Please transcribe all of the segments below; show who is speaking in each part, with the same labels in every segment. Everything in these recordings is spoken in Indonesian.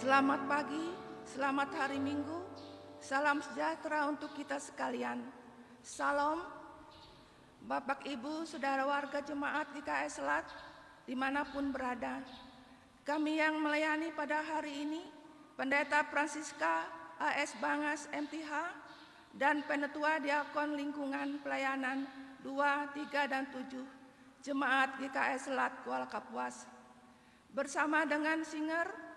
Speaker 1: Selamat pagi, selamat hari Minggu, salam sejahtera untuk kita sekalian. Salam, Bapak Ibu, Saudara warga Jemaat GKI Selat, dimanapun berada. Kami yang melayani pada hari ini, Pendeta Francisca AS Bangas MTH, dan Penetua Diakon Lingkungan Pelayanan 2, 3, dan 7, Jemaat GKI Selat Kuala Kapuas. Bersama dengan singer,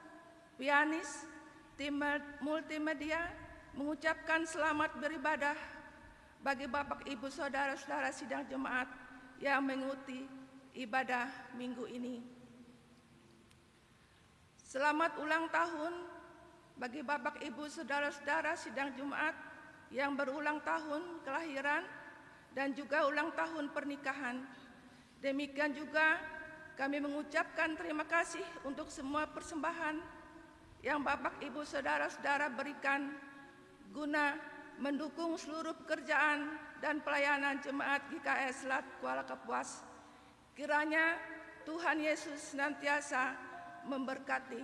Speaker 1: pianis, tim multimedia mengucapkan selamat beribadah bagi Bapak Ibu Saudara-saudara sidang jemaat yang mengikuti ibadah minggu ini. Selamat ulang tahun bagi Bapak Ibu Saudara-saudara sidang jemaat yang berulang tahun kelahiran dan juga ulang tahun pernikahan. Demikian juga kami mengucapkan terima kasih untuk semua persembahan yang Bapak Ibu Saudara-saudara berikan guna mendukung seluruh pekerjaan dan pelayanan Jemaat GKI Selat Kuala Kapuas. Kiranya Tuhan Yesus senantiasa memberkati.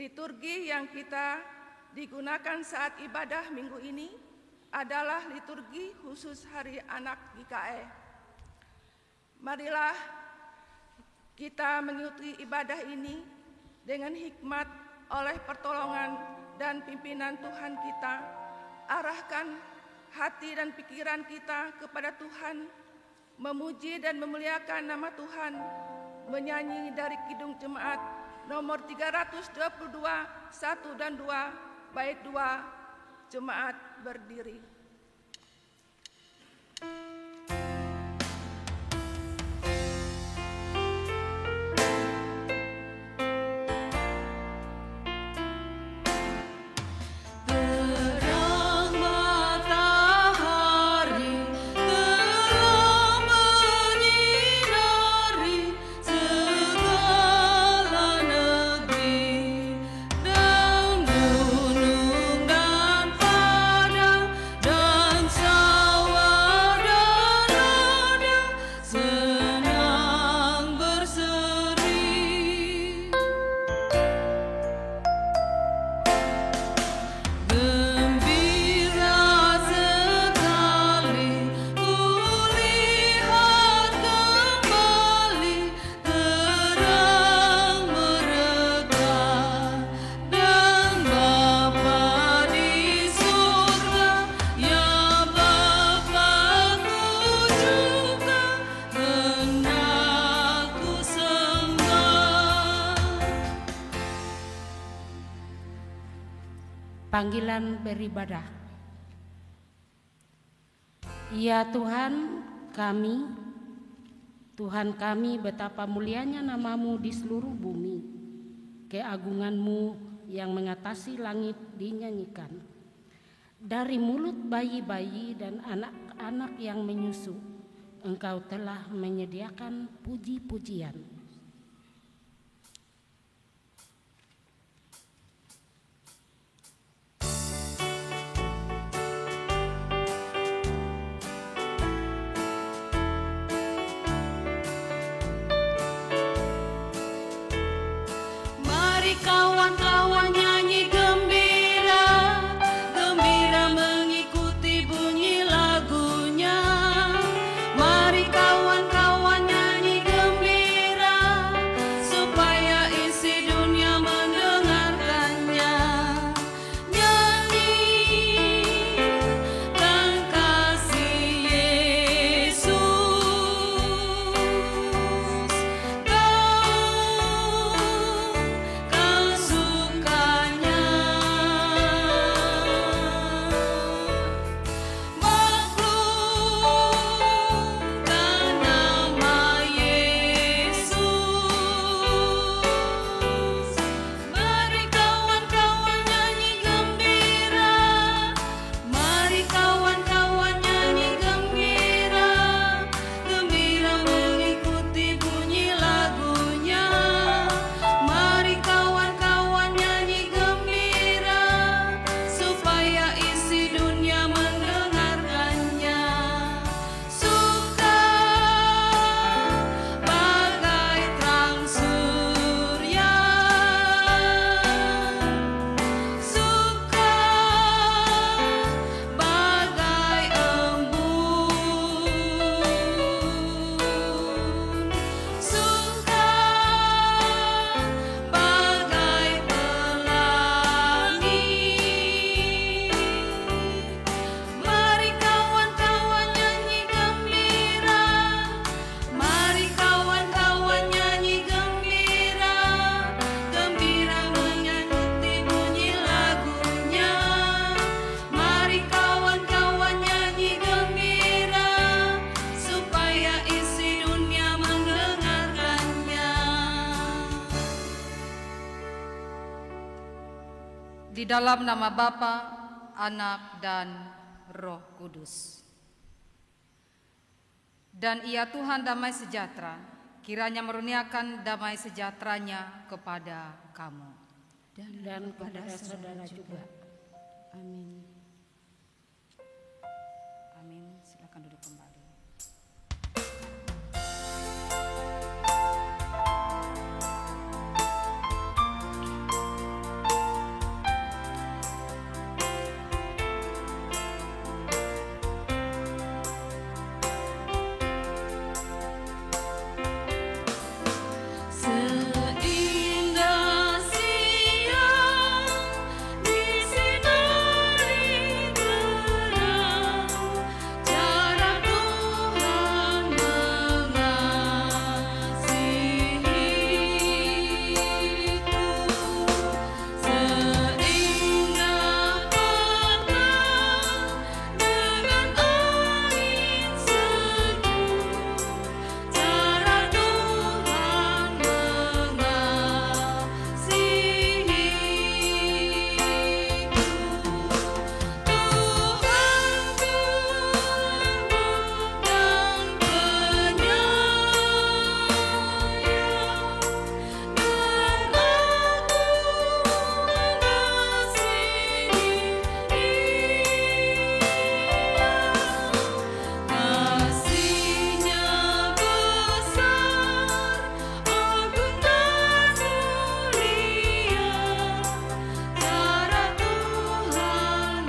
Speaker 1: Liturgi yang kita digunakan saat ibadah minggu ini adalah liturgi khusus Hari Anak GKI. Marilah kita mengikuti ibadah ini dengan hikmat oleh pertolongan dan pimpinan Tuhan kita. Arahkan hati dan pikiran kita kepada Tuhan, memuji dan memuliakan nama Tuhan, menyanyi dari Kidung Jemaat nomor 322, 1 dan 2, bait 2, Jemaat berdiri.
Speaker 2: Panggilan beribadah. Ya Tuhan kami, betapa mulianya nama-Mu di seluruh bumi. Keagungan-Mu yang mengatasi langit dinyanyikan. Dari mulut bayi-bayi dan anak-anak yang menyusu, Engkau telah menyediakan puji-pujian.
Speaker 3: Kawan-kawan nyanyi gembira, gembira mengikuti bunyi lagunya. Mari kawan-kawan nyanyi gembira, supaya isi dunia mendengarkannya. Nyanyikan kasih Yesus, Kau suka
Speaker 4: dalam nama Bapa, Anak, dan Roh Kudus. Dan ia Tuhan damai sejahtera, kiranya meruniakan damai sejahteranya kepada kamu.
Speaker 2: Dan kepada saudara juga. Amin.
Speaker 4: Amin. Silakan duduk kembali.
Speaker 3: Seindah siang disinari terang, cara Tuhan mengasihiku. Seindah petang dengan angin sejuk, cara Tuhan mengasihiku. Tuhanku dan penyayang, dan aku mengasihi Kasihnya besar, agung dan mulia, cara Tuhan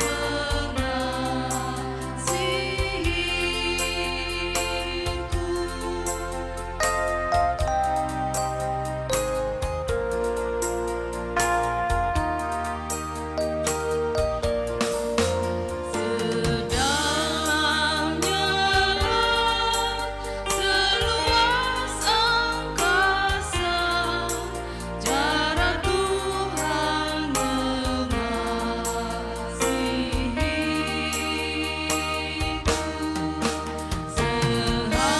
Speaker 3: Sedalamnya seluas angkasa, cara Tuhan mengasihiku. Seharum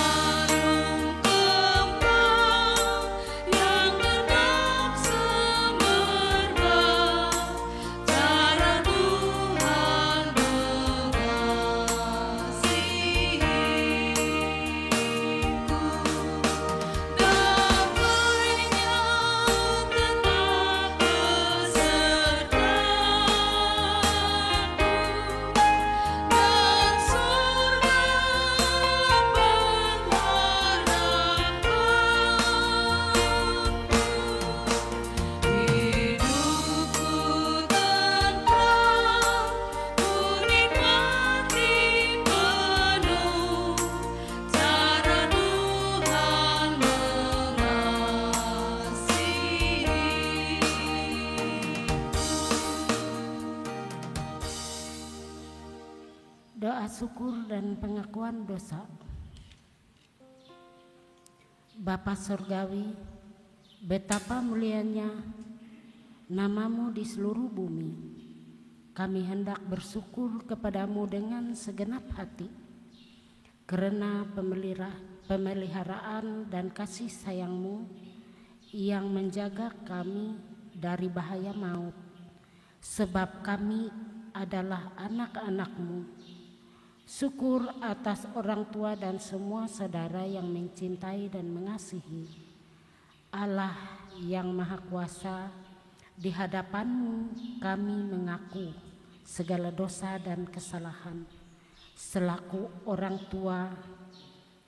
Speaker 3: kembang yang terbang semerbak, cara Tuhan mengasihiku. Damainya tetap besertaku, dan surga pengharapanku. Hidupku tentram, ku nikmati penuh, cara Tuhan mengasihiku.
Speaker 2: Doa syukur dan pengakuan dosa. Bapa Surgawi, betapa mulianya namamu di seluruh bumi. Kami hendak bersyukur kepadamu dengan segenap hati, karena pemeliharaan dan kasih sayangmu yang menjaga kami dari bahaya maut, sebab kami adalah anak-anakmu. Syukur atas orang tua dan semua saudara yang mencintai dan mengasihi. Allah yang Maha Kuasa, di hadapanmu kami mengaku segala dosa dan kesalahan. Selaku orang tua,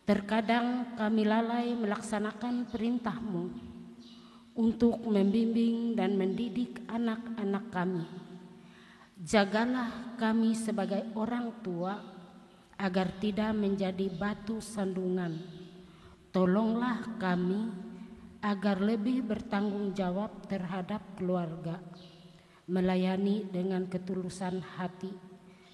Speaker 2: terkadang kami lalai melaksanakan perintahmu untuk membimbing dan mendidik anak-anak kami. Jagalah kami sebagai orang tua agar tidak menjadi batu sandungan. Tolonglah kami agar lebih bertanggung jawab terhadap keluarga, melayani dengan ketulusan hati,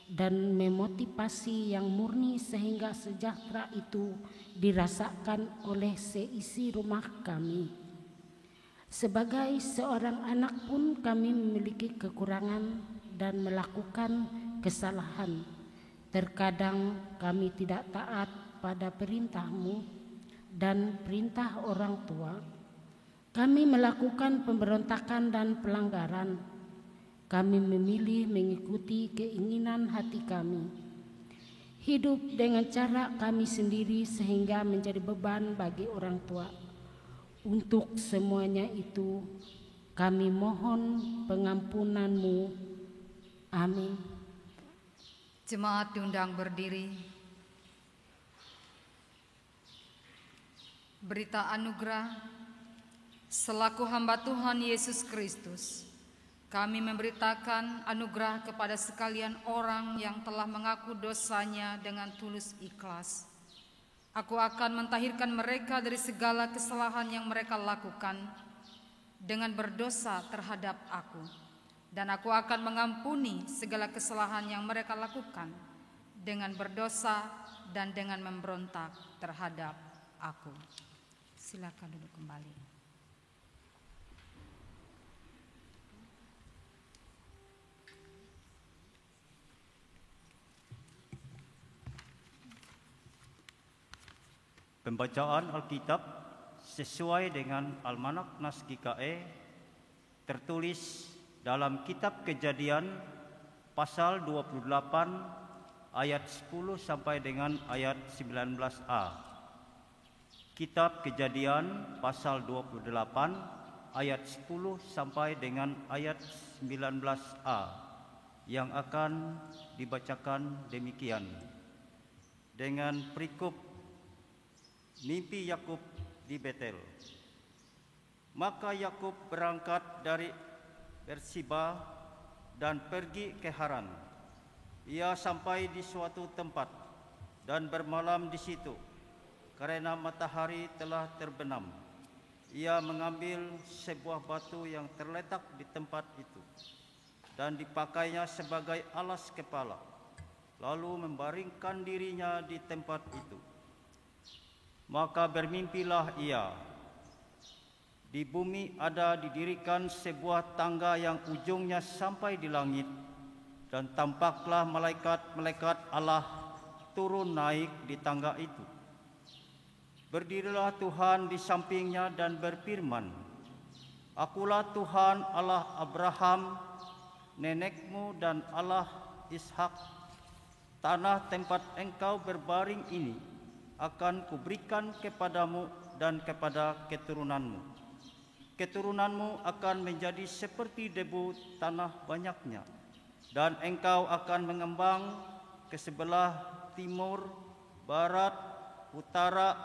Speaker 2: dan memotivasi yang murni sehingga sejahtera itu dirasakan oleh seisi rumah kami. Sebagai seorang anak pun kami memiliki kekurangan dan melakukan kesalahan. Terkadang kami tidak taat pada perintahmu dan perintah orang tua. Kami melakukan pemberontakan dan pelanggaran. kami memilih mengikuti keinginan hati kami, hidup dengan cara kami sendiri sehingga menjadi beban bagi orang tua. Untuk semuanya itu, kami mohon pengampunan-Mu. Amin.
Speaker 4: Jemaat diundang berdiri. Berita anugerah selaku hamba Tuhan Yesus Kristus, kami memberitakan anugerah kepada sekalian orang yang telah mengaku dosanya dengan tulus ikhlas. Aku akan mentahirkan mereka dari segala kesalahan yang mereka lakukan dengan berdosa terhadap aku. Dan aku akan mengampuni segala kesalahan yang mereka lakukan dengan berdosa dan dengan memberontak terhadap aku. Silakan duduk kembali.
Speaker 5: Pembacaan Alkitab sesuai dengan Almanak Nas GKE tertulis dalam Kitab Kejadian pasal 28 ayat 10 sampai dengan ayat 19a. Kitab Kejadian pasal 28 ayat 10 sampai dengan ayat 19a yang akan dibacakan demikian. Dengan perikop mimpi Yakub di Betel. Maka Yakub berangkat dari Berseba dan pergi ke Haran. Ia sampai di suatu tempat dan bermalam di situ karena matahari telah terbenam. Ia mengambil sebuah batu yang terletak di tempat itu dan dipakainya sebagai alas kepala, lalu membaringkan dirinya di tempat itu. Maka bermimpilah ia. Di bumi ada didirikan sebuah tangga yang ujungnya sampai di langit, dan tampaklah malaikat-malaikat Allah turun naik di tangga itu. Berdirilah Tuhan di sampingnya dan berfirman, Akulah Tuhan Allah Abraham, nenekmu, dan Allah Ishak. Tanah tempat engkau berbaring ini akan kuberikan kepadamu dan kepada keturunanmu. Keturunanmu akan menjadi seperti debu tanah banyaknya, dan engkau akan mengembang ke sebelah timur, barat, utara,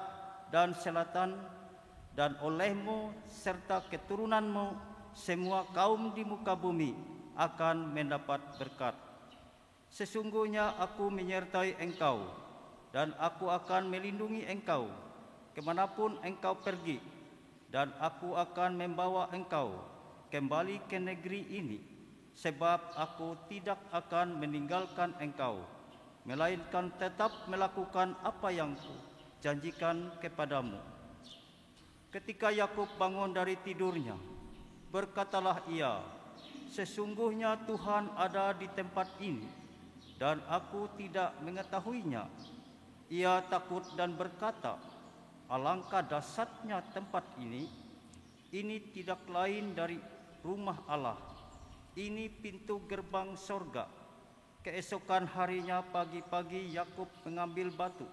Speaker 5: dan selatan, dan olehmu serta keturunanmu semua kaum di muka bumi akan mendapat berkat. Sesungguhnya aku menyertai engkau, dan aku akan melindungi engkau kemanapun engkau pergi, dan aku akan membawa engkau kembali ke negeri ini, sebab aku tidak akan meninggalkan engkau, melainkan tetap melakukan apa yang kujanjikan kepadamu. Ketika Yakub bangun dari tidurnya, berkatalah ia, Sesungguhnya Tuhan ada di tempat ini, dan aku tidak mengetahuinya. Ia takut dan berkata, Alangkah dahsyatnya tempat ini tidak lain dari rumah Allah. Ini pintu gerbang sorga. Keesokan harinya pagi-pagi Yakub mengambil batu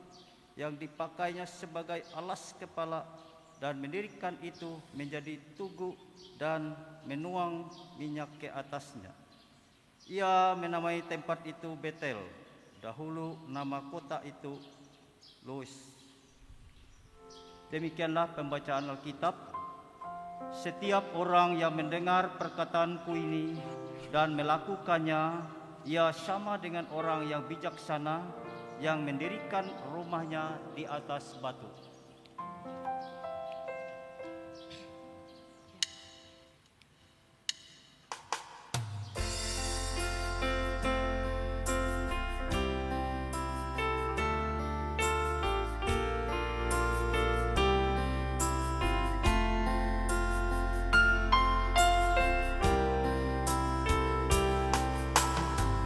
Speaker 5: yang dipakainya sebagai alas kepala dan mendirikan itu menjadi tugu dan menuang minyak ke atasnya. Ia menamai tempat itu Betel. Dahulu nama kota itu Luz. Demikianlah pembacaan Alkitab. Setiap orang yang mendengar perkataanku ini dan melakukannya, ia sama dengan orang yang bijaksana yang mendirikan rumahnya di atas batu.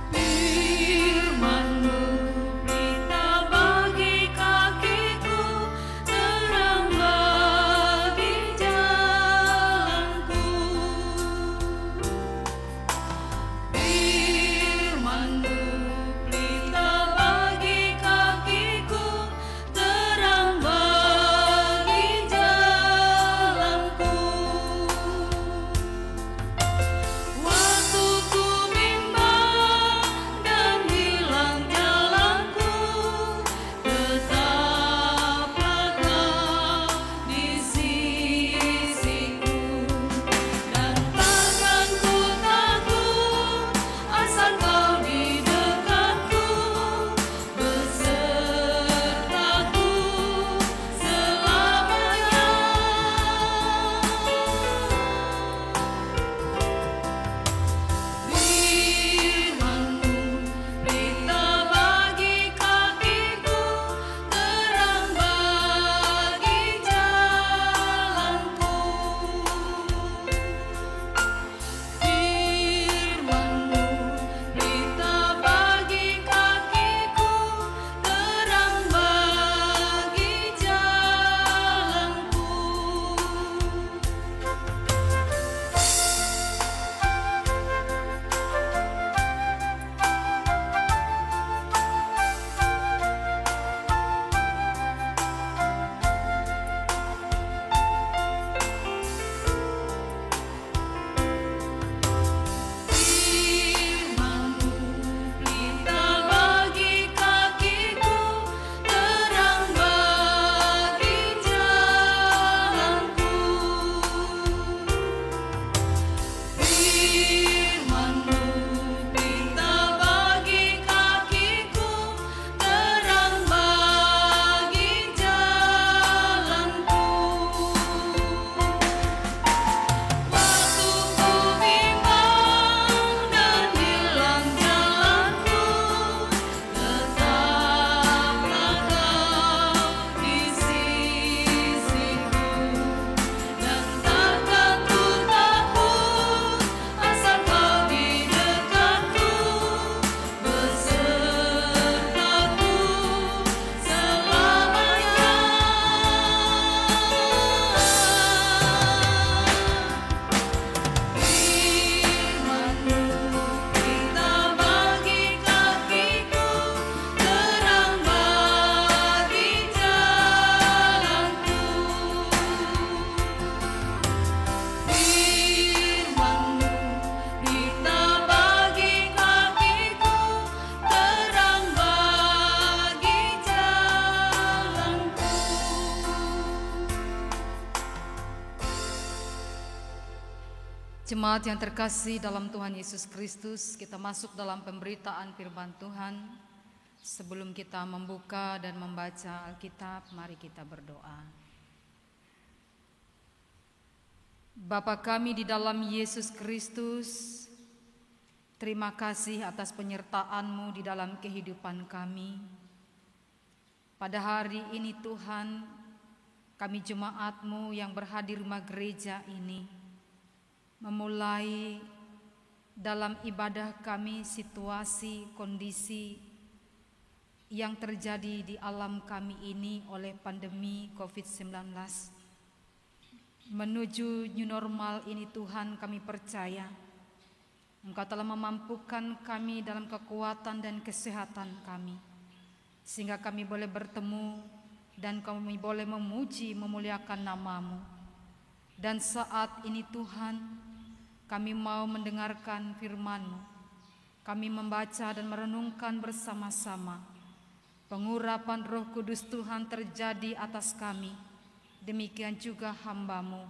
Speaker 3: Firman-Mu berita bagi kakiku,
Speaker 4: Jemaat yang terkasih dalam Tuhan Yesus Kristus, kita masuk dalam pemberitaan firman Tuhan. Sebelum kita membuka dan membaca Alkitab, mari kita berdoa. Bapa kami di dalam Yesus Kristus, terima kasih atas penyertaan-Mu di dalam kehidupan kami. Pada hari ini Tuhan, kami jemaat-Mu yang berhadir rumah gereja ini, memulai dalam ibadah kami situasi, kondisi yang terjadi di alam kami ini oleh pandemi COVID-19. Menuju new normal ini Tuhan, kami percaya Engkau telah memampukan kami dalam kekuatan dan kesehatan kami, sehingga kami boleh bertemu dan kami boleh memuji, memuliakan nama-Mu. Dan saat ini Tuhan, kami mau mendengarkan firman-Mu. Kami membaca dan merenungkan bersama-sama. Pengurapan Roh Kudus Tuhan terjadi atas kami. Demikian juga hamba-Mu.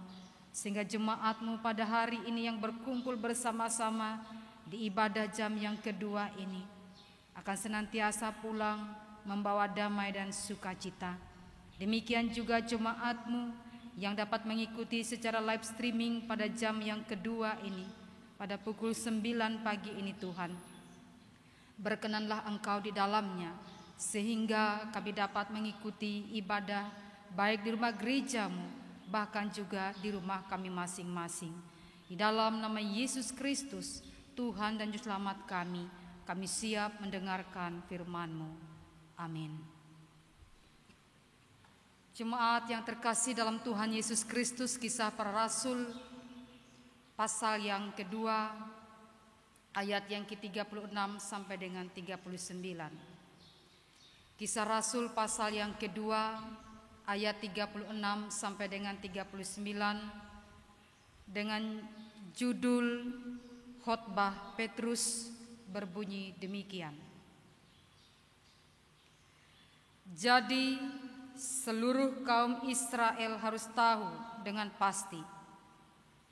Speaker 4: Sehingga jemaat-Mu pada hari ini yang berkumpul bersama-sama di ibadah jam yang kedua ini akan senantiasa pulang membawa damai dan sukacita. Demikian juga jemaat-Mu yang dapat mengikuti secara live streaming pada jam yang kedua ini, pada pukul 9 pagi ini Tuhan. Berkenanlah Engkau di dalamnya, sehingga kami dapat mengikuti ibadah baik di rumah gereja-Mu, bahkan juga di rumah kami masing-masing. Di dalam nama Yesus Kristus, Tuhan dan Juru Selamat kami siap mendengarkan firman-Mu. Amin. Jemaat yang terkasih dalam Tuhan Yesus Kristus, Kisah Para Rasul pasal yang kedua ayat yang ke-36 sampai dengan 39. Kisah Rasul pasal yang kedua ayat 36 sampai dengan 39 dengan judul khotbah Petrus berbunyi demikian. Jadi seluruh kaum Israel harus tahu dengan pasti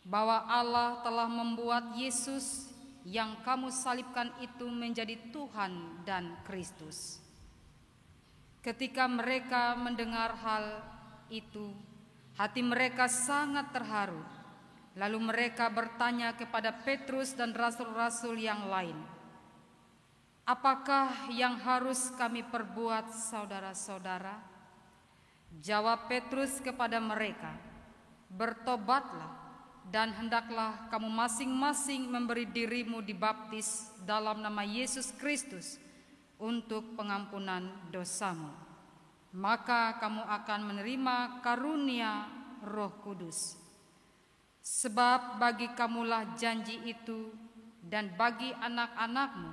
Speaker 4: bahwa Allah telah membuat Yesus yang kamu salibkan itu menjadi Tuhan dan Kristus. Ketika mereka mendengar hal itu, hati mereka sangat terharu. Lalu mereka bertanya kepada Petrus dan rasul-rasul yang lain, "Apakah yang harus kami perbuat, saudara-saudara?" Jawab Petrus kepada mereka, "Bertobatlah dan hendaklah kamu masing-masing memberi dirimu dibaptis dalam nama Yesus Kristus untuk pengampunan dosamu. Maka kamu akan menerima karunia Roh Kudus. Sebab bagi kamulah janji itu, dan bagi anak-anakmu,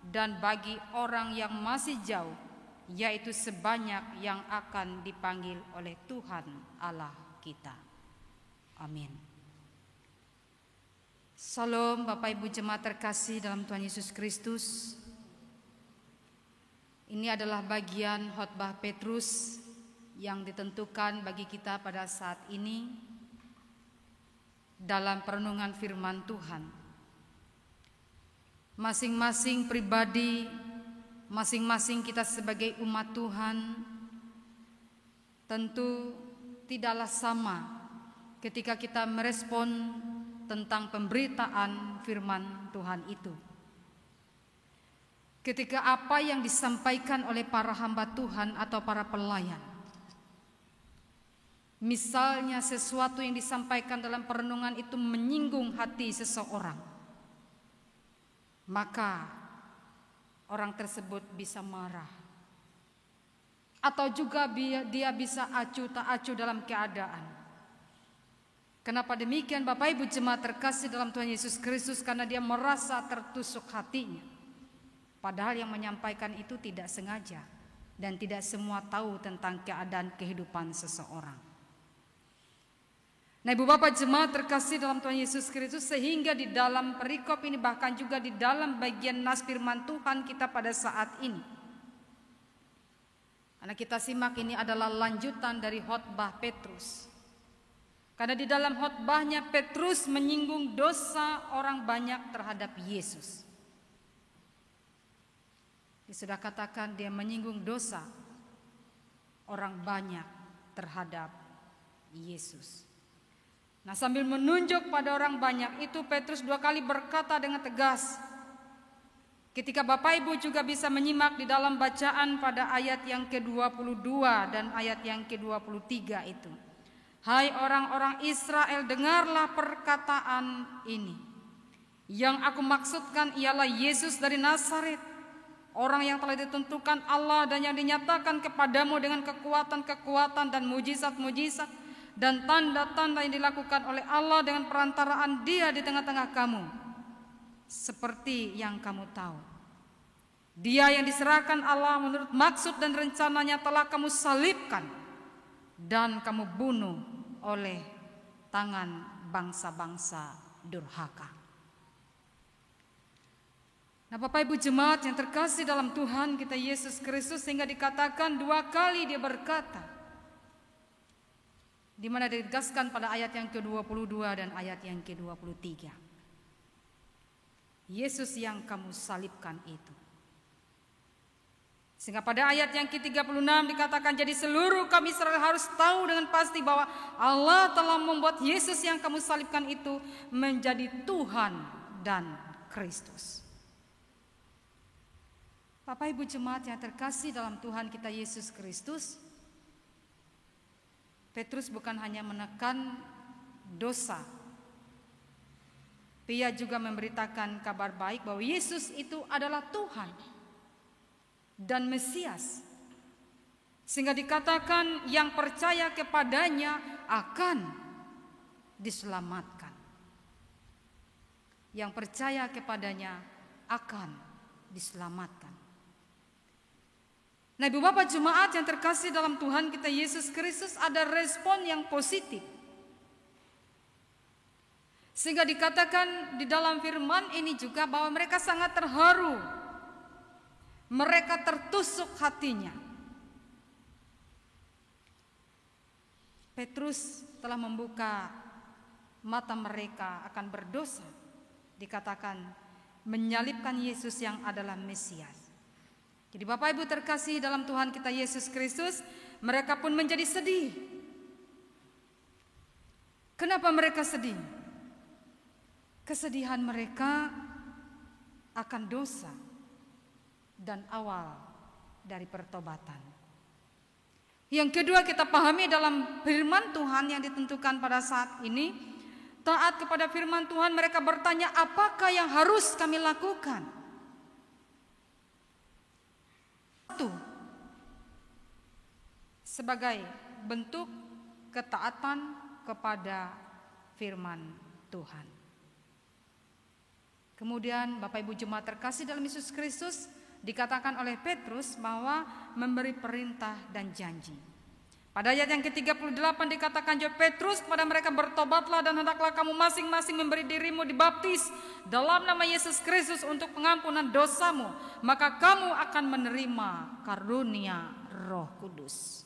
Speaker 4: dan bagi orang yang masih jauh, yaitu sebanyak yang akan dipanggil oleh Tuhan Allah kita." Amin. Salam Bapak Ibu jemaat terkasih dalam Tuhan Yesus Kristus. Ini adalah bagian khotbah Petrus yang ditentukan bagi kita pada saat ini dalam perenungan firman Tuhan. Masing-masing pribadi, masing-masing kita sebagai umat Tuhan tentu tidaklah sama ketika kita merespon tentang pemberitaan firman Tuhan itu. Ketika apa yang disampaikan oleh para hamba Tuhan atau para pelayan, misalnya sesuatu yang disampaikan dalam perenungan itu menyinggung hati seseorang, maka orang tersebut bisa marah. Atau juga dia bisa acuh tak acuh dalam keadaan. Kenapa demikian Bapak Ibu jemaat terkasih dalam Tuhan Yesus Kristus? Karena dia merasa tertusuk hatinya. Padahal yang menyampaikan itu tidak sengaja. Dan tidak semua tahu tentang keadaan kehidupan seseorang. Nah Ibu Bapak jemaat terkasih dalam Tuhan Yesus Kristus, sehingga di dalam perikop ini, bahkan juga di dalam bagian nas firman Tuhan kita pada saat ini, karena kita simak ini adalah lanjutan dari khotbah Petrus. Karena di dalam khotbahnya Petrus menyinggung dosa orang banyak terhadap Yesus. Dia sudah katakan dia menyinggung dosa orang banyak terhadap Yesus. Nah, sambil menunjuk pada orang banyak itu, Petrus 2 kali berkata dengan tegas. Ketika Bapak Ibu juga bisa menyimak di dalam bacaan pada ayat yang ke-22 dan ayat yang ke-23 itu. Hai orang-orang Israel, dengarlah perkataan ini. Yang aku maksudkan ialah Yesus dari Nazaret, orang yang telah ditentukan Allah dan yang dinyatakan kepadamu dengan kekuatan-kekuatan dan mujizat-mujizat dan tanda-tanda yang dilakukan oleh Allah dengan perantaraan Dia di tengah-tengah kamu. Seperti yang kamu tahu, Dia yang diserahkan Allah menurut maksud dan rencananya telah kamu salibkan dan kamu bunuh oleh tangan bangsa-bangsa durhaka. Nah, Bapak Ibu jemaat yang terkasih dalam Tuhan kita Yesus Kristus, sehingga dikatakan 2 kali dia berkata, di mana ditegaskan pada ayat yang ke-22 dan ayat yang ke-23. Yesus yang kamu salibkan itu. Sehingga pada ayat yang ke-36 dikatakan, jadi seluruh kaum Israel harus tahu dengan pasti bahwa Allah telah membuat Yesus yang kamu salibkan itu menjadi Tuhan dan Kristus. Bapak Ibu jemaat yang terkasih dalam Tuhan kita Yesus Kristus, Petrus bukan hanya menekan dosa, ia juga memberitakan kabar baik bahwa Yesus itu adalah Tuhan dan Mesias. Sehingga dikatakan yang percaya kepadanya akan diselamatkan. Yang percaya kepadanya akan diselamatkan. Nah, Ibu Bapak jemaat yang terkasih dalam Tuhan kita Yesus Kristus, ada respon yang positif. Sehingga dikatakan di dalam firman ini juga bahwa mereka sangat terharu. Mereka tertusuk hatinya. Petrus telah membuka mata mereka akan berdosa. Dikatakan menyalibkan Yesus yang adalah Mesias. Jadi Bapak Ibu terkasih dalam Tuhan kita Yesus Kristus, mereka pun menjadi sedih. Kenapa mereka sedih? Kesedihan mereka akan dosa dan awal dari pertobatan. Yang kedua, kita pahami dalam firman Tuhan yang ditentukan pada saat ini, taat kepada firman Tuhan, mereka bertanya, apakah yang harus kami lakukan? Sebagai bentuk ketaatan kepada firman Tuhan. Kemudian Bapak Ibu jemaat terkasih dalam Yesus Kristus, dikatakan oleh Petrus bahwa memberi perintah dan janji. Pada ayat yang ke-38 dikatakan juga Petrus kepada mereka, bertobatlah dan hendaklah kamu masing-masing memberi dirimu dibaptis dalam nama Yesus Kristus untuk pengampunan dosamu, maka kamu akan menerima karunia Roh Kudus.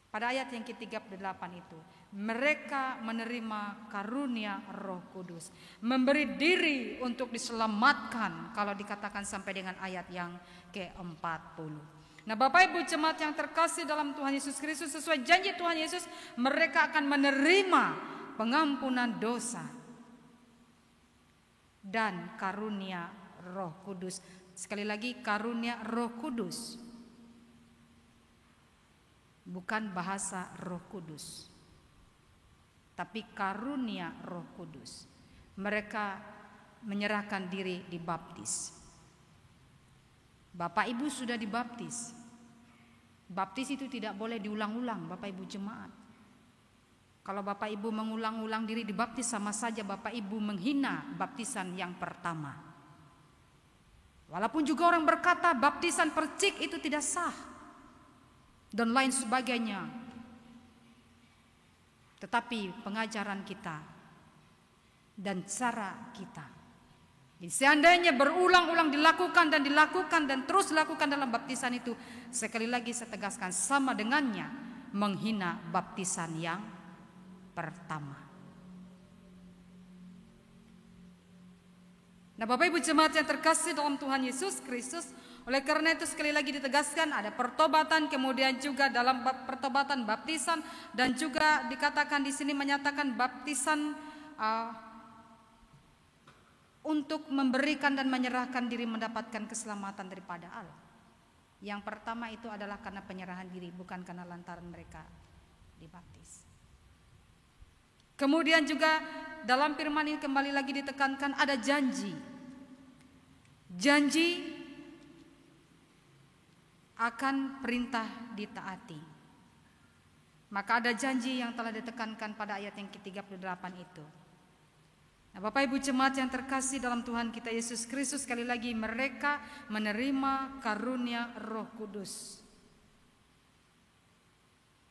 Speaker 4: Pada ayat yang ke-38 itu, mereka menerima karunia Roh Kudus, memberi diri untuk diselamatkan, kalau dikatakan sampai dengan ayat yang ke-40. Nah, Bapak Ibu jemaat yang terkasih dalam Tuhan Yesus Kristus, sesuai janji Tuhan Yesus, mereka akan menerima pengampunan dosa dan karunia Roh Kudus. Sekali lagi, karunia Roh Kudus, bukan bahasa Roh Kudus, tapi karunia Roh Kudus. Mereka menyerahkan diri dibaptis. Bapak Ibu sudah dibaptis. Baptis itu tidak boleh diulang-ulang, Bapak Ibu jemaat. Kalau Bapak Ibu mengulang-ulang diri dibaptis, sama saja Bapak Ibu menghina baptisan yang pertama. Walaupun juga orang berkata baptisan percik itu tidak sah dan lain sebagainya, tetapi pengajaran kita dan cara kita, seandainya berulang-ulang dilakukan dan terus dilakukan dalam baptisan itu, sekali lagi saya tegaskan, sama dengannya menghina baptisan yang pertama. Nah, Bapak Ibu jemaat yang terkasih dalam Tuhan Yesus Kristus, oleh karena itu sekali lagi ditegaskan ada pertobatan, kemudian juga dalam pertobatan baptisan, dan juga dikatakan di sini menyatakan baptisan untuk memberikan dan menyerahkan diri mendapatkan keselamatan daripada Allah. Yang pertama itu adalah karena penyerahan diri, bukan karena lantaran mereka dibaptis. Kemudian juga dalam firman ini kembali lagi ditekankan ada janji. Janji akan perintah ditaati. Maka ada janji yang telah ditekankan pada ayat yang ke-38 itu. Nah, Bapak Ibu jemaat yang terkasih dalam Tuhan kita Yesus Kristus, sekali lagi mereka menerima karunia Roh Kudus.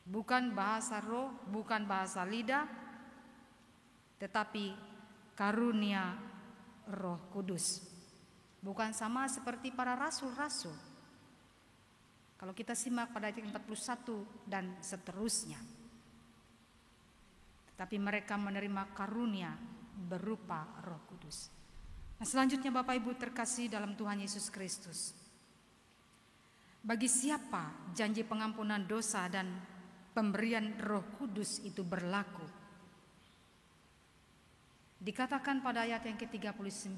Speaker 4: Bukan bahasa roh, bukan bahasa lidah, tetapi karunia Roh Kudus. Bukan sama seperti para rasul-rasul. Kalau kita simak pada ayat 41 dan seterusnya. Tetapi mereka menerima karunia berupa Roh Kudus. Nah, selanjutnya Bapak Ibu terkasih dalam Tuhan Yesus Kristus. Bagi siapa janji pengampunan dosa dan pemberian Roh Kudus itu berlaku? Dikatakan pada ayat yang ke-39.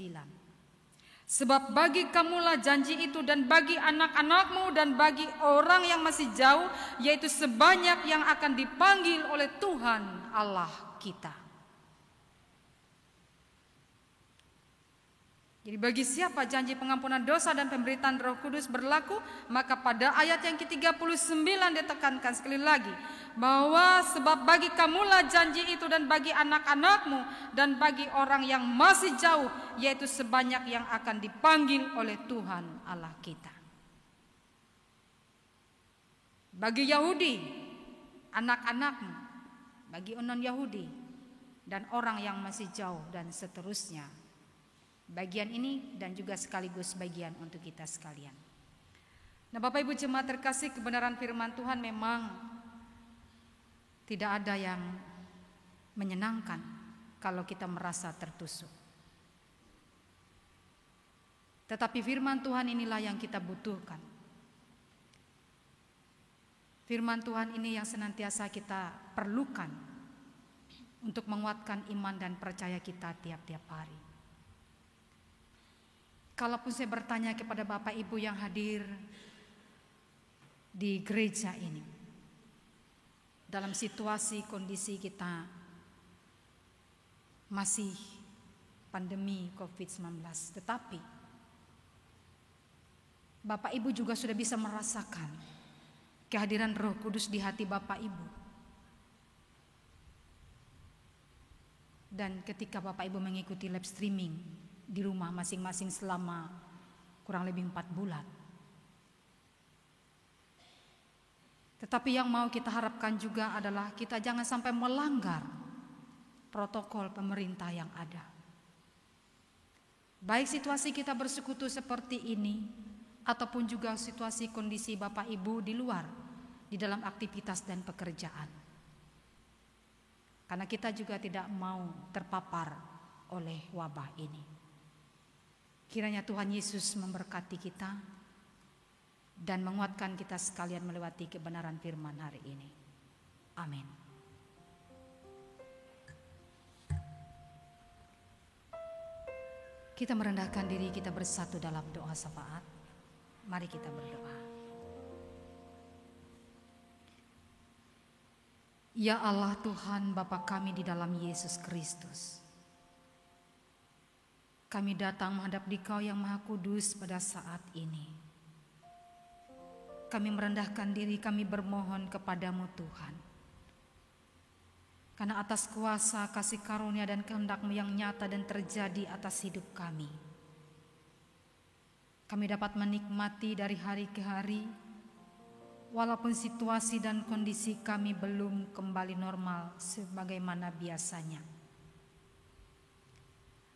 Speaker 4: Sebab bagi kamulah janji itu dan bagi anak-anakmu dan bagi orang yang masih jauh, yaitu sebanyak yang akan dipanggil oleh Tuhan Allah kita. Jadi bagi siapa janji pengampunan dosa dan pemberitaan Roh Kudus berlaku, maka pada ayat yang ke-39 ditekankan sekali lagi bahwa sebab bagi kamulah janji itu dan bagi anak-anakmu dan bagi orang yang masih jauh, yaitu sebanyak yang akan dipanggil oleh Tuhan Allah kita. Bagi Yahudi, anak-anakmu, bagi non-Yahudi dan orang yang masih jauh dan seterusnya. Bagian ini dan juga sekaligus bagian untuk kita sekalian. Nah, Bapak Ibu jemaat terkasih, kebenaran firman Tuhan memang tidak ada yang menyenangkan kalau kita merasa tertusuk. Tetapi firman Tuhan inilah yang kita butuhkan. Firman Tuhan ini yang senantiasa kita perlukan untuk menguatkan iman dan percaya kita tiap-tiap hari. Kalaupun saya bertanya kepada Bapak Ibu yang hadir di gereja ini, dalam situasi kondisi kita masih pandemi COVID-19, tetapi Bapak Ibu juga sudah bisa merasakan kehadiran Roh Kudus di hati Bapak Ibu. Dan ketika Bapak Ibu mengikuti live streaming di rumah masing-masing selama kurang lebih 4 bulan. Tetapi yang mau kita harapkan juga adalah kita jangan sampai melanggar protokol pemerintah yang ada. Baik situasi kita bersekutu seperti ini, ataupun juga situasi kondisi Bapak Ibu di luar, di dalam aktivitas dan pekerjaan. Karena kita juga tidak mau terpapar oleh wabah ini. Kiranya Tuhan Yesus memberkati kita dan menguatkan kita sekalian melewati kebenaran firman hari ini. Amin. Kita merendahkan diri, kita bersatu dalam doa syafaat. Mari kita berdoa. Ya Allah Tuhan Bapa kami di dalam Yesus Kristus, kami datang menghadap Dikau yang Maha Kudus pada saat ini. Kami merendahkan diri, kami bermohon kepadamu Tuhan. Karena atas kuasa, kasih karunia dan kehendak-Mu yang nyata dan terjadi atas hidup kami, kami dapat menikmati dari hari ke hari, walaupun situasi dan kondisi kami belum kembali normal sebagaimana biasanya.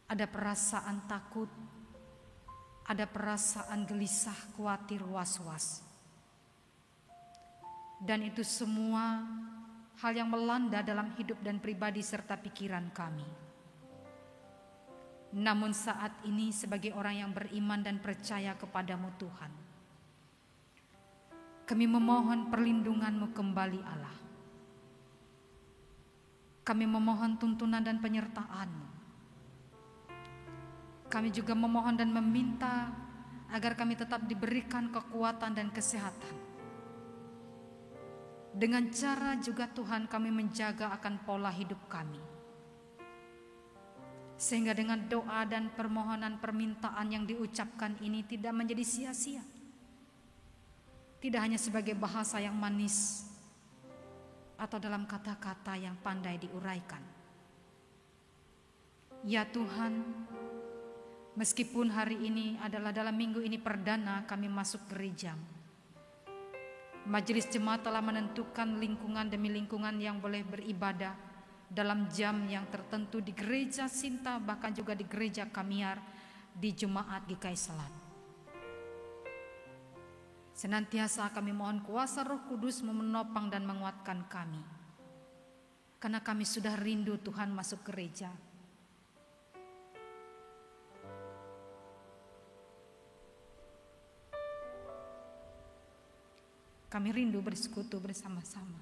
Speaker 4: Ada perasaan takut, ada perasaan gelisah, khawatir, was-was. Dan itu semua hal yang melanda dalam hidup dan pribadi serta pikiran kami. Namun saat ini sebagai orang yang beriman dan percaya kepadamu Tuhan, kami memohon perlindungan-Mu kembali Allah. Kami memohon tuntunan dan penyertaan-Mu. Kami juga memohon dan meminta agar kami tetap diberikan kekuatan dan kesehatan. Dengan cara juga Tuhan kami menjaga akan pola hidup kami. Sehingga dengan doa dan permohonan permintaan yang diucapkan ini tidak menjadi sia-sia. Tidak hanya sebagai bahasa yang manis atau dalam kata-kata yang pandai diuraikan. Ya Tuhan, meskipun hari ini adalah dalam minggu ini perdana kami masuk gereja, Majelis Jemaat telah menentukan lingkungan demi lingkungan yang boleh beribadah dalam jam yang tertentu di gereja Sinta, bahkan juga di gereja Kamiar di Jemaat GKI Selat. Senantiasa kami mohon kuasa Roh Kudus menopang dan menguatkan kami, karena kami sudah rindu Tuhan masuk gereja. Kami rindu bersekutu bersama-sama.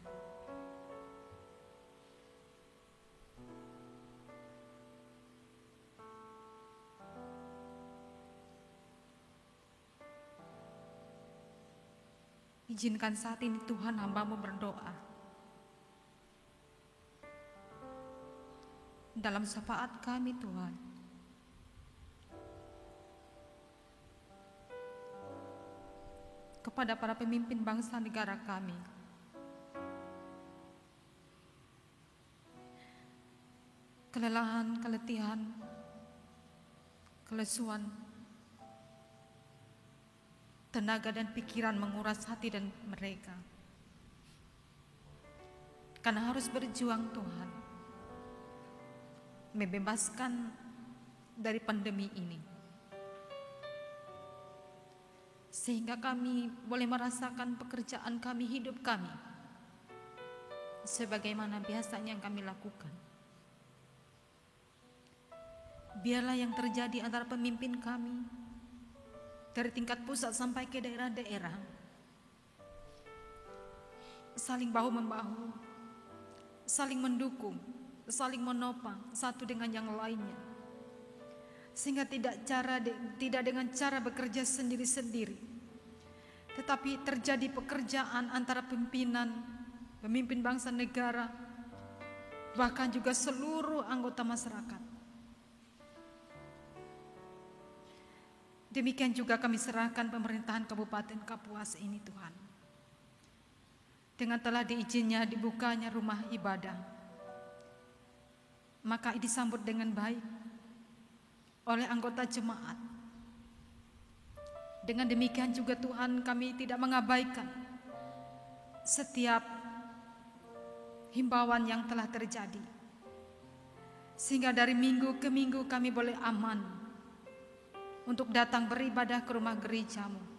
Speaker 4: Izinkan saat ini Tuhan hamba-Mu berdoa. Dalam syafaat kami Tuhan, kepada para pemimpin bangsa negara kami, kelelahan, keletihan, kelesuan, tenaga dan pikiran menguras hati dan mereka, karena harus berjuang Tuhan, membebaskan dari pandemi ini, sehingga kami boleh merasakan pekerjaan kami, hidup kami sebagaimana biasanya yang kami lakukan. Biarlah yang terjadi antara pemimpin kami dari tingkat pusat sampai ke daerah-daerah saling bahu-membahu, saling mendukung, saling menopang satu dengan yang lainnya, sehingga tidak dengan cara bekerja sendiri-sendiri, tetapi terjadi pekerjaan antara pemimpin bangsa negara, bahkan juga seluruh anggota masyarakat. Demikian juga kami serahkan pemerintahan Kabupaten Kapuas ini Tuhan, dengan telah diizinnya dibukanya rumah ibadah, maka disambut dengan baik oleh anggota jemaat. Dengan demikian juga Tuhan, kami tidak mengabaikan setiap himbauan yang telah terjadi, sehingga dari minggu ke minggu kami boleh aman untuk datang beribadah ke rumah gereja-Mu.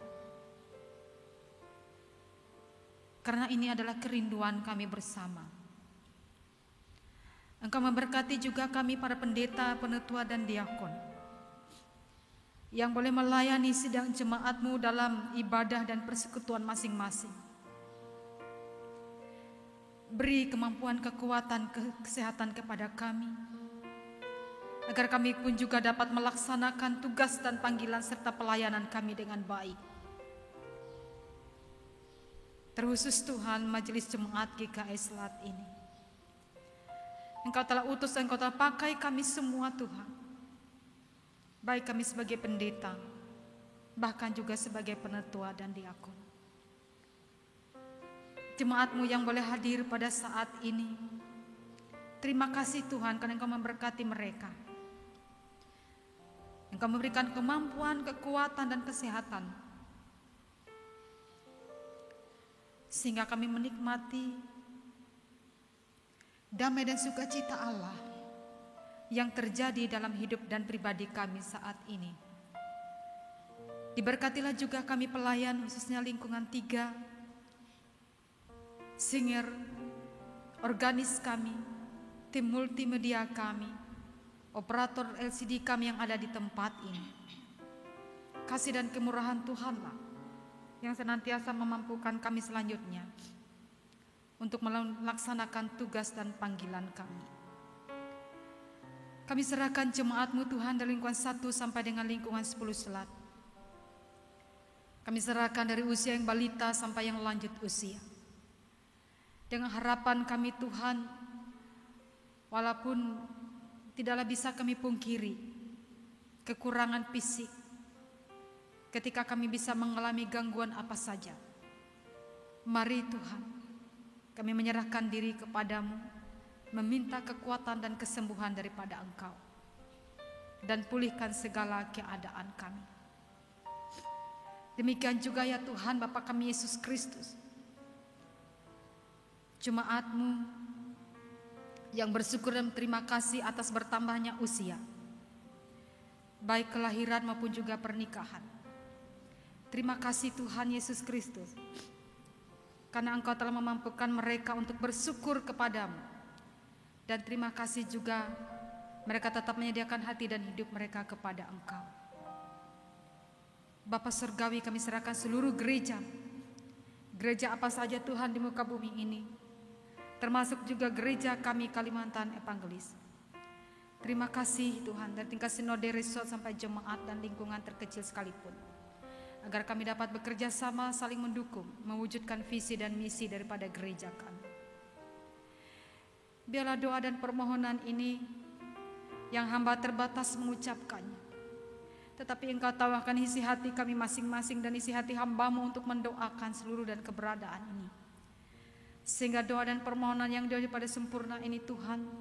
Speaker 4: Karena ini adalah kerinduan kami bersama. Engkau memberkati juga kami para pendeta, penetua dan diakon yang boleh melayani sidang jemaat-Mu dalam ibadah dan persekutuan masing-masing. Beri kemampuan, kekuatan, kesehatan kepada kami, agar kami pun juga dapat melaksanakan tugas dan panggilan serta pelayanan kami dengan baik. Terkhusus Tuhan, Majelis Jemaat GKI Selat ini, Engkau telah utus, Engkau telah pakai kami semua Tuhan, baik kami sebagai pendeta, bahkan juga sebagai penetua dan diakon. Jemaat-Mu yang boleh hadir pada saat ini, terima kasih Tuhan karena Engkau memberkati mereka. Engkau memberikan kemampuan, kekuatan, dan kesehatan, sehingga kami menikmati damai dan sukacita Allah yang terjadi dalam hidup dan pribadi kami saat ini. Diberkatilah juga kami pelayan, khususnya lingkungan 3, singer, organis kami, tim multimedia kami, operator LCD kami yang ada di tempat ini. Kasih dan kemurahan Tuhanlah yang senantiasa memampukan kami selanjutnya untuk melaksanakan tugas dan panggilan kami. Kami serahkan jemaat-Mu Tuhan dari lingkungan 1 sampai dengan lingkungan 10 selat. Kami serahkan dari usia yang balita sampai yang lanjut usia. Dengan harapan kami Tuhan, walaupun tidaklah bisa kami pungkiri kekurangan fisik, ketika kami bisa mengalami gangguan apa saja. Mari Tuhan, kami menyerahkan diri kepadamu, meminta kekuatan dan kesembuhan daripada Engkau, dan pulihkan segala keadaan kami. Demikian juga ya Tuhan Bapa kami Yesus Kristus, jemaat-Mu yang bersyukur dan terima kasih atas bertambahnya usia, baik kelahiran maupun juga pernikahan. Terima kasih Tuhan Yesus Kristus, karena Engkau telah memampukan mereka untuk bersyukur kepadamu. Dan terima kasih juga mereka tetap menyediakan hati dan hidup mereka kepada Engkau. Bapa Surgawi, kami serahkan seluruh gereja apa saja Tuhan di muka bumi ini, termasuk juga gereja kami Kalimantan Evangelis. Terima kasih Tuhan, dari tingkat sinode, resort sampai jemaat dan lingkungan terkecil sekalipun, agar kami dapat bekerja sama saling mendukung, mewujudkan visi dan misi daripada gereja kami. Biarlah doa dan permohonan ini yang hamba terbatas mengucapkannya, tetapi Engkau tahu akan isi hati kami masing-masing dan isi hati hamba-Mu untuk mendoakan seluruh dan keberadaan ini. Sehingga doa dan permohonan yang daripada sempurna ini Tuhan,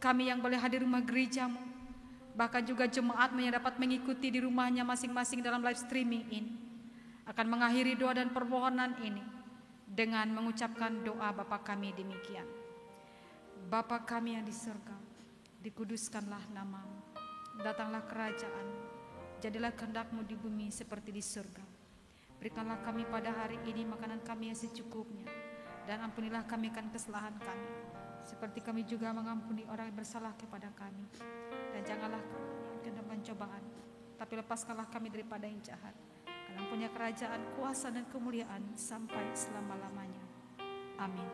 Speaker 4: kami yang boleh hadir rumah gereja-Mu, bahkan juga jemaat-Mu yang dapat mengikuti di rumahnya masing-masing dalam live streaming ini, akan mengakhiri doa dan permohonan ini dengan mengucapkan doa Bapa kami demikian. Bapa kami yang di surga, dikuduskanlah nama-Mu, datanglah kerajaan-Mu, jadilah kehendak-Mu di bumi seperti di surga. Berikanlah kami pada hari ini makanan kami yang secukupnya, dan ampunilah kami akan kesalahan kami, seperti kami juga mengampuni orang yang bersalah kepada kami. Dan janganlah ke dalam pencobaan, tapi lepaskanlah kami daripada yang jahat, karena punya kerajaan, kuasa dan kemuliaan sampai selama-lamanya. Amin.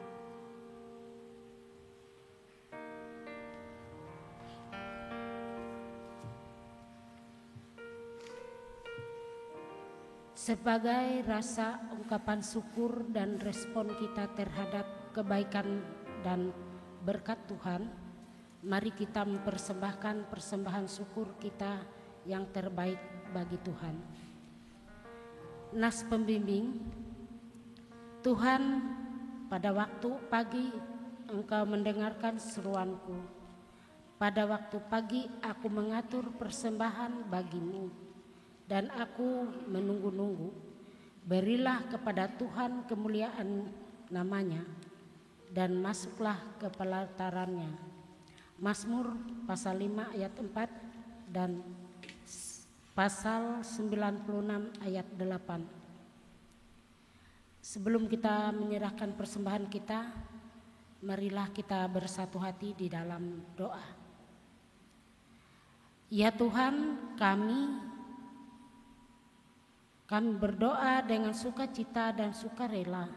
Speaker 2: Sebagai rasa ungkapan syukur dan respon kita terhadap kebaikan dan berkat Tuhan, mari kita mempersembahkan persembahan syukur kita yang terbaik bagi Tuhan. Nas pembimbing, Tuhan, pada waktu pagi Engkau mendengarkan seruanku. Pada waktu pagi aku mengatur persembahan bagimu, dan aku menunggu-nunggu. Berilah kepada Tuhan kemuliaan namanya, dan masuklah ke pelatarannya. Mazmur pasal 5 ayat 4 dan pasal 96 ayat 8. Sebelum kita menyerahkan persembahan kita, marilah kita bersatu hati di dalam doa. Ya Tuhan, kami berdoa dengan sukacita dan sukarela.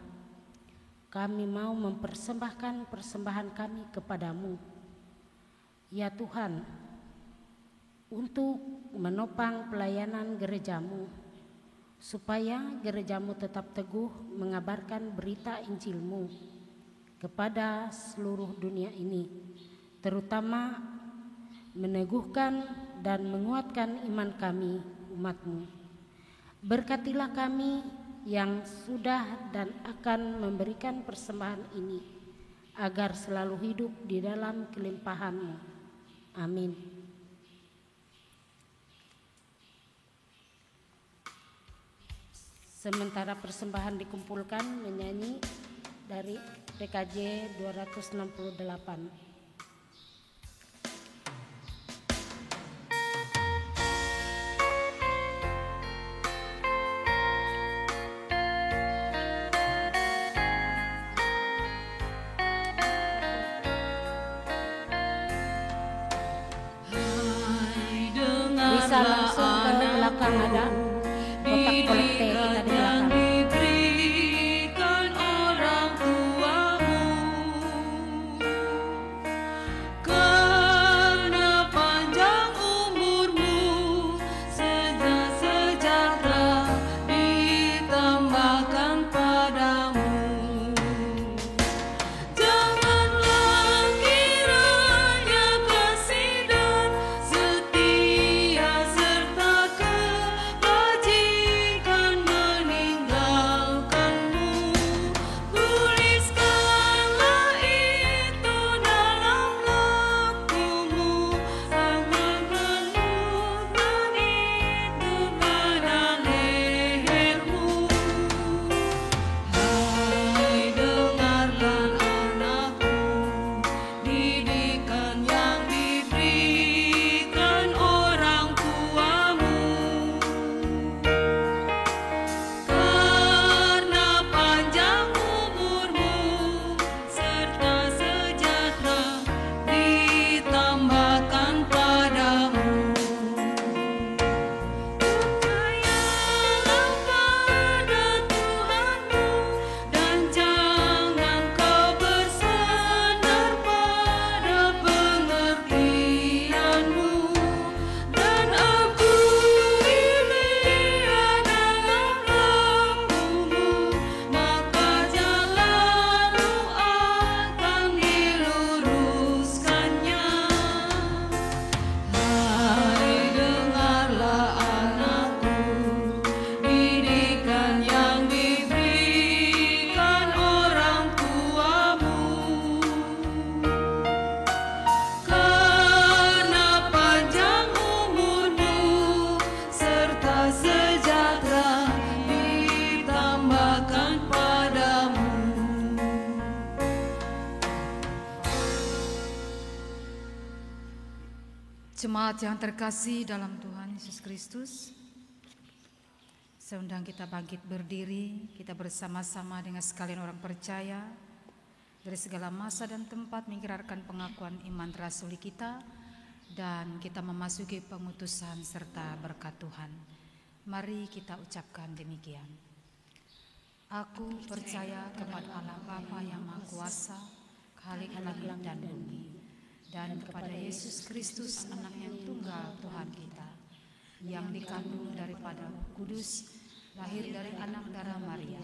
Speaker 2: Kami mau mempersembahkan persembahan kami kepadamu, ya Tuhan, untuk menopang pelayanan gerejamu, supaya gerejamu tetap teguh mengabarkan berita Injil-Mu kepada seluruh dunia ini, terutama meneguhkan dan menguatkan iman kami, umat-Mu. Berkatilah kami yang sudah dan akan memberikan persembahan ini, agar selalu hidup di dalam kelimpahan-Mu. Amin. Sementara persembahan dikumpulkan, menyanyi dari PKJ 268. belakang ada kotak kolekte kita di belakang.
Speaker 3: Diberikan orang tuamu, karena panjang umurmu, sejahtera ditambahkan padamu. Janganlah kiranya kasih dan setia serta kebajikan meninggalkanmu. Tuliskanlah itu dalam lakumu, tangankan itu pada lehermu. Hai, dengarlah anakku, didikan yang diberikan orang tuamu, karena panjang umurmu serta sejahtera ditambahkan padamu. Percayalah pada Tuhanmu dan jangan kau bersandar pada pengertianmu, dan akui Dia dalam lakumu, maka jalanmu akan diluruskannya. Hai, dengarlah anakku, didikan yang diberikan orang tuamu, karena panjang umurmu serta sejahtera ditambahkan padamu.
Speaker 4: Jemaat yang terkasih dalam Tuhan Yesus Kristus, saya undang kita bangkit berdiri, kita bersama-sama dengan sekalian orang percaya dari segala masa dan tempat mengikrarkan pengakuan iman rasuli kita, dan kita memasuki pengutusan serta berkat Tuhan. Mari kita ucapkan demikian. Aku percaya kepada Allah Bapa yang Maha Kuasa, Khalik langit dan bumi, dan kepada Yesus Kristus anak yang tunggal Tuhan kita, yang dikandung daripada Roh Kudus, lahir dari anak darah Maria,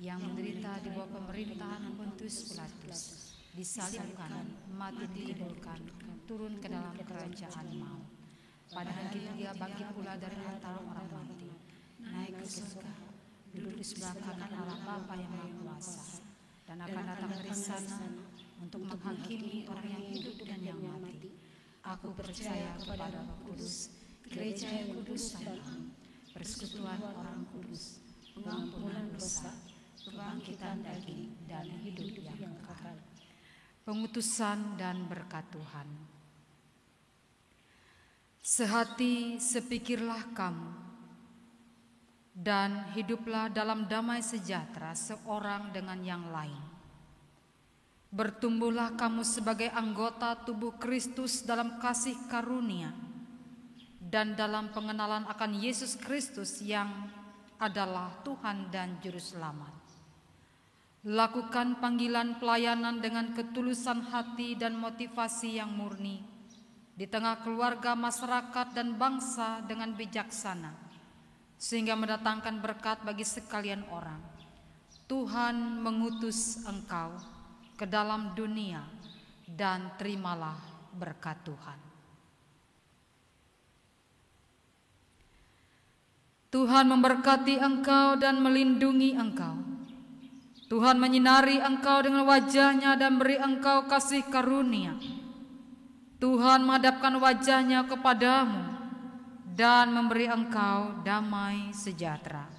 Speaker 4: yang menderita di bawah pemerintahan Pontius Pilatus, disalibkan, mati dikuburkan, turun ke dalam kerajaan maut. Pada hari Dia bangkit pula dari antara orang mati, naik ke surga, duduk di sebelah kanan Allah Bapa yang Maha Kuasa, dan akan datang dari sana untuk menghakimi orang yang hidup dan yang mati. Aku percaya kepada Roh Kudus, gereja yang kudus dan am, persekutuan orang kudus, pengampunan dosa, kebangkitan daging, dan hidup yang kekal. Pengutusan dan berkat Tuhan. Sehati sepikirlah kamu, dan hiduplah dalam damai sejahtera seorang dengan yang lain. Bertumbuhlah kamu sebagai anggota tubuh Kristus dalam kasih karunia dan dalam pengenalan akan Yesus Kristus yang adalah Tuhan dan Juru Selamat. Lakukan panggilan pelayanan dengan ketulusan hati dan motivasi yang murni di tengah keluarga, masyarakat, dan bangsa dengan bijaksana, sehingga mendatangkan berkat bagi sekalian orang. Tuhan mengutus engkau ke dalam dunia, dan terimalah berkat Tuhan. Tuhan memberkati engkau dan melindungi engkau. Tuhan menyinari engkau dengan wajah-Nya dan beri engkau kasih karunia. Tuhan menghadapkan wajah-Nya kepadamu dan memberi engkau damai sejahtera.